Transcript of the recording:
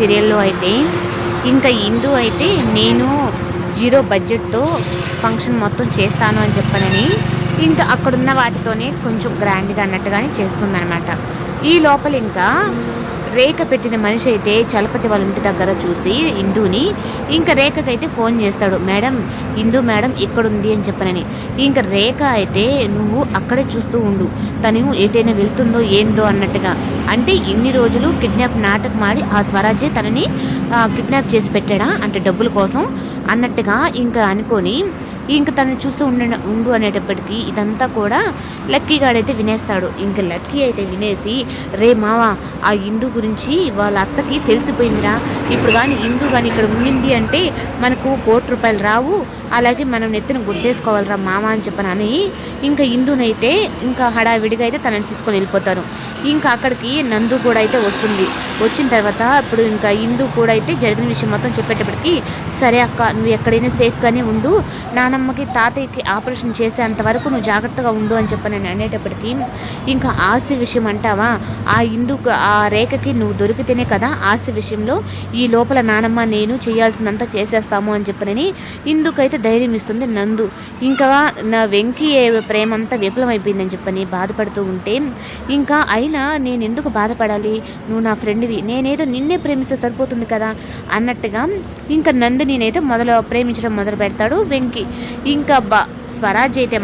సీరియల్‌లో అయితే ఇంకా ఇందు అయితే నేను 0 బడ్జెట్‌తో ఫంక్షన్ మొత్తం చేస్తాను అని చెప్పనని ఇంకా అక్కడున్న వాటితోనే కొంచెం గ్రాండ్‌గా అన్నట్టుగానే చేస్తుందనమాట. ఈ లోపల ఇంకా రేఖ పెట్టిన మనిషి అయితే చలపతి వాళ్ళ ఇంటి దగ్గర చూసి ఇందుని ఇంకా రేఖకైతే ఫోన్ చేస్తాడు. మేడం ఇందు మేడం ఇక్కడుంది అని చెప్పనని. ఇంకా రేఖ అయితే నువ్వు అక్కడే చూస్తూ ఉండు. తను ఎటైనా వెళ్తుందో ఏందో అన్నట్టుగా. అంటే ఇన్ని రోజులు కిడ్నాప్ నాటకం ఆడి ఆ స్వరాజే తనని కిడ్నాప్ చేసి పెట్టాడా అంటే డబ్బుల కోసం అన్నట్టుగా ఇంకా అనుకోని ఇంక తనని చూస్తూ ఉండు అనేటప్పటికి ఇదంతా కూడా లక్కీ గాడైతే వినేస్తాడు. ఇంక లక్కీ అయితే వినేసి రే మావ ఆ ఇందు గురించి వాళ్ళ అత్తకి తెలిసిపోయిందిరా. ఇప్పుడు కానీ ఇందు కానీ ఇక్కడ ఉండింది అంటే మనకు ₹1,00,00,000 రావు. అలాగే మనం నెత్తిన గుద్దేసుకోవాలిరా మామ అని చెప్పనని ఇంకా ఇందునైతే ఇంకా హడావిడిగా అయితే తనని తీసుకొని వెళ్ళిపోతారు. ఇంకా అక్కడికి నందు కూడా అయితే వస్తుంది. వచ్చిన తర్వాత ఇప్పుడు ఇంకా ఇందు కూడా అయితే జరిగిన విషయం మొత్తం చెప్పేటప్పటికి సరే అక్క నువ్వు ఎక్కడైనా సేఫ్గానే ఉండు, నానమ్మకి తాతయ్యకి ఆపరేషన్ చేసేంత వరకు నువ్వు జాగ్రత్తగా ఉండు అని చెప్పని నేను అనేటప్పటికీ ఇంకా ఆస్తి విషయం అంటావా, ఆ ఇందుకు ఆ రేఖకి నువ్వు దొరికితేనే కదా ఆస్తి విషయంలో ఈ లోపల నానమ్మ నేను చేయాల్సిందంతా చేసేస్తాము అని చెప్పనని ఇందుకైతే ధైర్యం ఇస్తుంది నందు. ఇంకా నా వెంకీ ప్రేమంతా విఫలమైపోయిందని చెప్పని బాధపడుతూ ఉంటే ఇంకా అయినా నేను ఎందుకు బాధపడాలి, నువ్వు నా ఫ్రెండ్వి, నేనేదో నిన్నే ప్రేమిస్తే సరిపోతుంది కదా అన్నట్టుగా ఇంకా నందినినైతే ప్రేమించడం మొదలు పెడతాడు వెంకీ. ఇంకా స్వరాజ్ అయితే